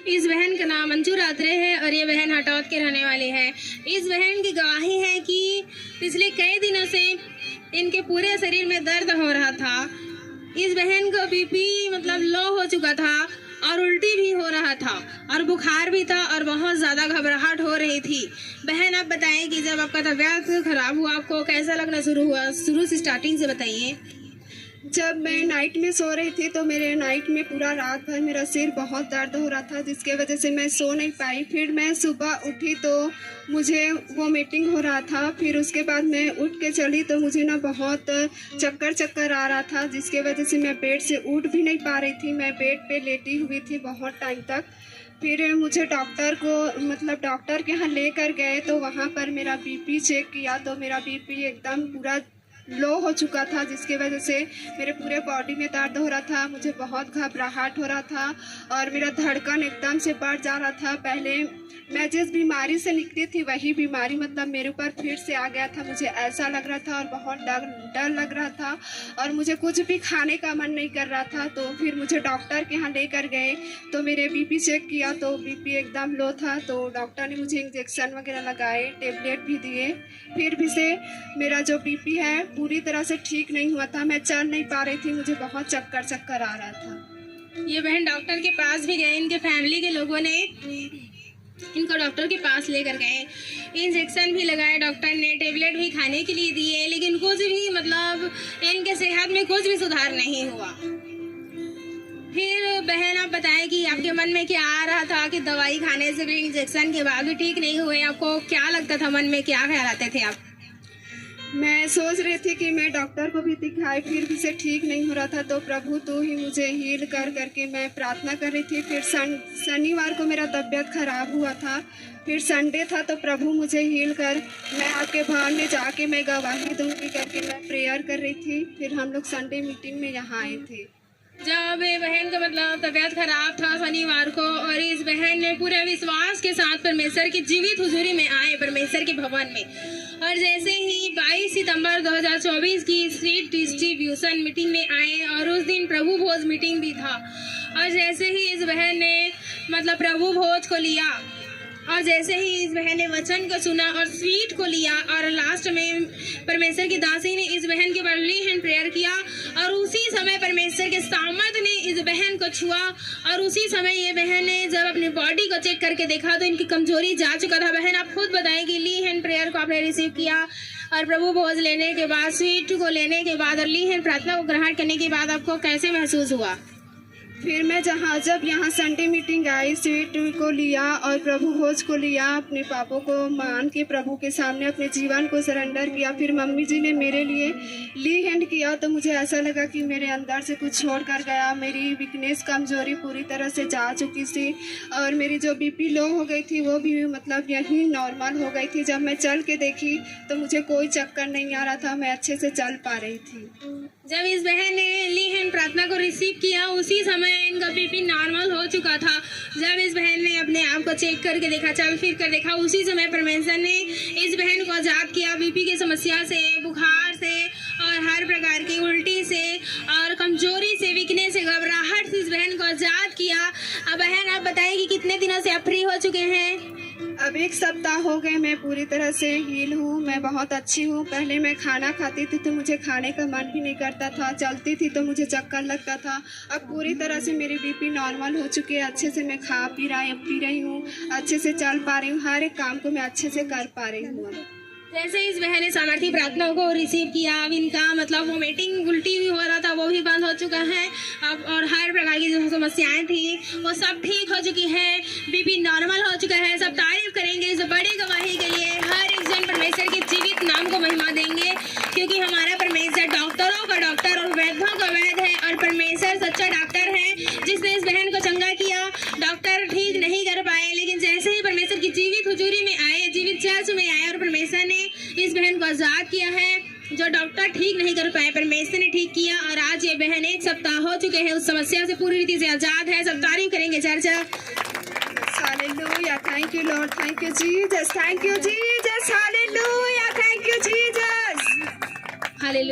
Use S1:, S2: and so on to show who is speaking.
S1: इस बहन का नाम अंजू रात्रे है और ये बहन हटौद के रहने वाली है। इस बहन की गवाही है कि पिछले कई दिनों से इनके पूरे शरीर में दर्द हो रहा था। इस बहन को बीपी लो हो चुका था और उल्टी भी हो रहा था और बुखार भी था और बहुत ज़्यादा घबराहट हो रही थी। बहन, आप बताएं कि जब आपका तबीयत खराब हुआ आपको कैसा लगना शुरू हुआ? शुरू से स्टार्टिंग से बताइए।
S2: जब मैं नाइट में सो रही थी तो मेरे नाइट में पूरा रात भर मेरा सिर बहुत दर्द हो रहा था, जिसके वजह से मैं सो नहीं पाई। फिर मैं सुबह उठी तो मुझे वोमिटिंग हो रहा था। फिर उसके बाद मैं उठ के चली तो मुझे ना बहुत चक्कर आ रहा था, जिसके वजह से मैं बेड से उठ भी नहीं पा रही थी। मैं बेड पे लेटी हुई थी बहुत टाइम तक। फिर मुझे डॉक्टर के यहाँ लेकर गए तो वहाँ पर मेरा बीपी चेक किया तो मेरा बीपी एकदम पूरा लो हो चुका था, जिसकी वजह से मेरे पूरे बॉडी में दर्द हो रहा था। मुझे बहुत घबराहट हो रहा था और मेरा धड़कन एकदम से बढ़ जा रहा था। पहले मैं जिस बीमारी से निकली थी वही बीमारी मेरे ऊपर फिर से आ गया था। मुझे ऐसा लग रहा था और बहुत डर लग रहा था और मुझे कुछ भी खाने का मन नहीं कर रहा था। तो फिर मुझे डॉक्टर के यहाँ लेकर गए तो मेरे बीपी चेक किया तो बीपी एकदम लो था। तो डॉक्टर ने मुझे इंजेक्शन वगैरह लगाए, टेबलेट भी दिए। फिर भी से मेरा जो बीपी है पूरी तरह से ठीक नहीं हुआ था। मैं चल नहीं पा रही थी, मुझे बहुत चक्कर आ रहा था।
S1: ये बहन डॉक्टर के पास भी गए, इनके फैमिली के लोगों ने इनको डॉक्टर के पास लेकर गए, इंजेक्शन भी लगाए, डॉक्टर ने टेबलेट भी खाने के लिए दिए, लेकिन कुछ भी इनके सेहत में कुछ भी सुधार नहीं हुआ। फिर बहन, आप बताएं कि आपके मन में क्या आ रहा था कि दवाई खाने से भी, इंजेक्शन के बाद भी ठीक नहीं हुए? आपको क्या लगता था, मन में क्या ख्याल आते थे आप?
S2: मैं सोच रही थी कि मैं डॉक्टर को भी दिखाए, फिर भी से ठीक नहीं हो रहा था। तो प्रभु तू ही मुझे हील करके मैं प्रार्थना कर रही थी। फिर शनिवार को मेरा तबीयत खराब हुआ था, फिर संडे था तो प्रभु मुझे हील कर, मैं आपके भवन में जाके मैं गवाही दूंगी करके मैं प्रेयर कर रही थी। फिर हम लोग संडे मीटिंग में यहाँ आए थे।
S1: जब बहन का तबीयत खराब था शनिवार को और इस बहन ने पूरे विश्वास के साथ परमेश्वर की जीवित हुजूरी में आए, परमेश्वर के भवन में। और जैसे ही 22 सितंबर 2024 की स्ट्रीट डिस्ट्रीब्यूशन मीटिंग में आए और उस दिन प्रभु भोज मीटिंग भी था। और जैसे ही इस बहन ने प्रभु भोज को लिया और जैसे ही इस बहन ने वचन को सुना और स्वीट को लिया और लास्ट में परमेश्वर की दासी ने इस बहन के बर्ली हैंड प्रेयर किया और उसी समय परमेश्वर के सामर्थ ने इस बहन को छुआ। और उसी समय ये बहन ने जब अपनी बॉडी को चेक करके देखा तो इनकी कमजोरी जा चुका था। बहन, आप खुद बताएं कि ली हैंड प्रेयर को आपने रिसीव किया और प्रभु भोज लेने के बाद, स्वीट को लेने के बाद और ली हैंड प्रार्थना को ग्रहण करने के बाद आपको कैसे महसूस हुआ?
S2: फिर मैं जब यहाँ संडे मीटिंग आई, स्वीट को लिया और प्रभु भोज को लिया, अपने पापों को मान के प्रभु के सामने अपने जीवन को सरेंडर किया। फिर मम्मी जी ने मेरे लिए ली हैंड किया तो मुझे ऐसा लगा कि मेरे अंदर से कुछ छोड़ कर गया। मेरी वीकनेस, कमजोरी पूरी तरह से जा चुकी थी और मेरी जो बीपी लो हो गई थी वो भी यही नॉर्मल हो गई थी। जब मैं चल के देखी तो मुझे कोई चक्कर नहीं आ रहा था, मैं अच्छे से चल पा रही थी।
S1: जब इस बहन ने ली हैंड प्रार्थना को रिसीव किया उसी समय इनका बीपी नॉर्मल हो चुका था। जब इस बहन ने अपने आप को चेक करके देखा, चल फिर कर देखा, उसी समय परमेश्वर ने इस बहन को आजाद किया बीपी की समस्या से, बुखार से और हर प्रकार की उल्टी से और कमजोरी से, वीकनेस से, घबराहट से इस बहन को आजाद किया। अब बहन, आप बताइए कि कितने दिनों से आप फ्री हो चुके हैं?
S2: अब 1 सप्ताह हो गए, मैं पूरी तरह से हील हूँ, मैं बहुत अच्छी हूँ। पहले मैं खाना खाती थी तो मुझे खाने का मन भी नहीं करता था, चलती थी तो मुझे चक्कर लगता था। अब पूरी तरह से मेरी बीपी नॉर्मल हो चुकी है, अच्छे से मैं खा पी रही हूँ, अच्छे से चल पा रही हूँ, हर एक काम को मैं अच्छे से कर पा रही हूँ।
S1: जैसे इस बहन ने सामर्थ्य प्रार्थनाओं को रिसीव किया, अब इनका वोमिटिंग, उल्टी भी हो रहा था वो भी बंद हो चुका है। अब और हर प्रकार की जो समस्याएं थी वो सब ठीक हो चुकी है, बीपी नॉर्मल हो चुका है। सब तारीफ करेंगे इस बड़ी गवाही के लिए। हर एक जन परमेश्वर के जीवित नाम को महिमा देंगे, क्योंकि हमारा परमेश्वर डॉक्टरों का डॉक्टर और वैद्यों का वैद्य है और परमेश्वर सच्चा डॉक्टर है, जिसने इस बहन को चंगा किया। डॉक्टर ठीक नहीं कर पाए, लेकिन जैसे ही परमेश्वर की जीवित हुजूरी में आए, जीवित चर्च में आए और परमेश्वर ने इस बहन को आजाद किया है। जो डॉक्टर ठीक नहीं कर पाए परमेश्वर ने ठीक किया और आज ये बहन 1 सप्ताह हो चुके हैं उस समस्या से पूरी रीति से आजाद है। सब तारीफ करेंगे चर्चा।
S2: Hallelujah, thank you Lord, thank you Jesus, thank you Jesus, hallelujah, thank you Jesus,
S1: hallelujah.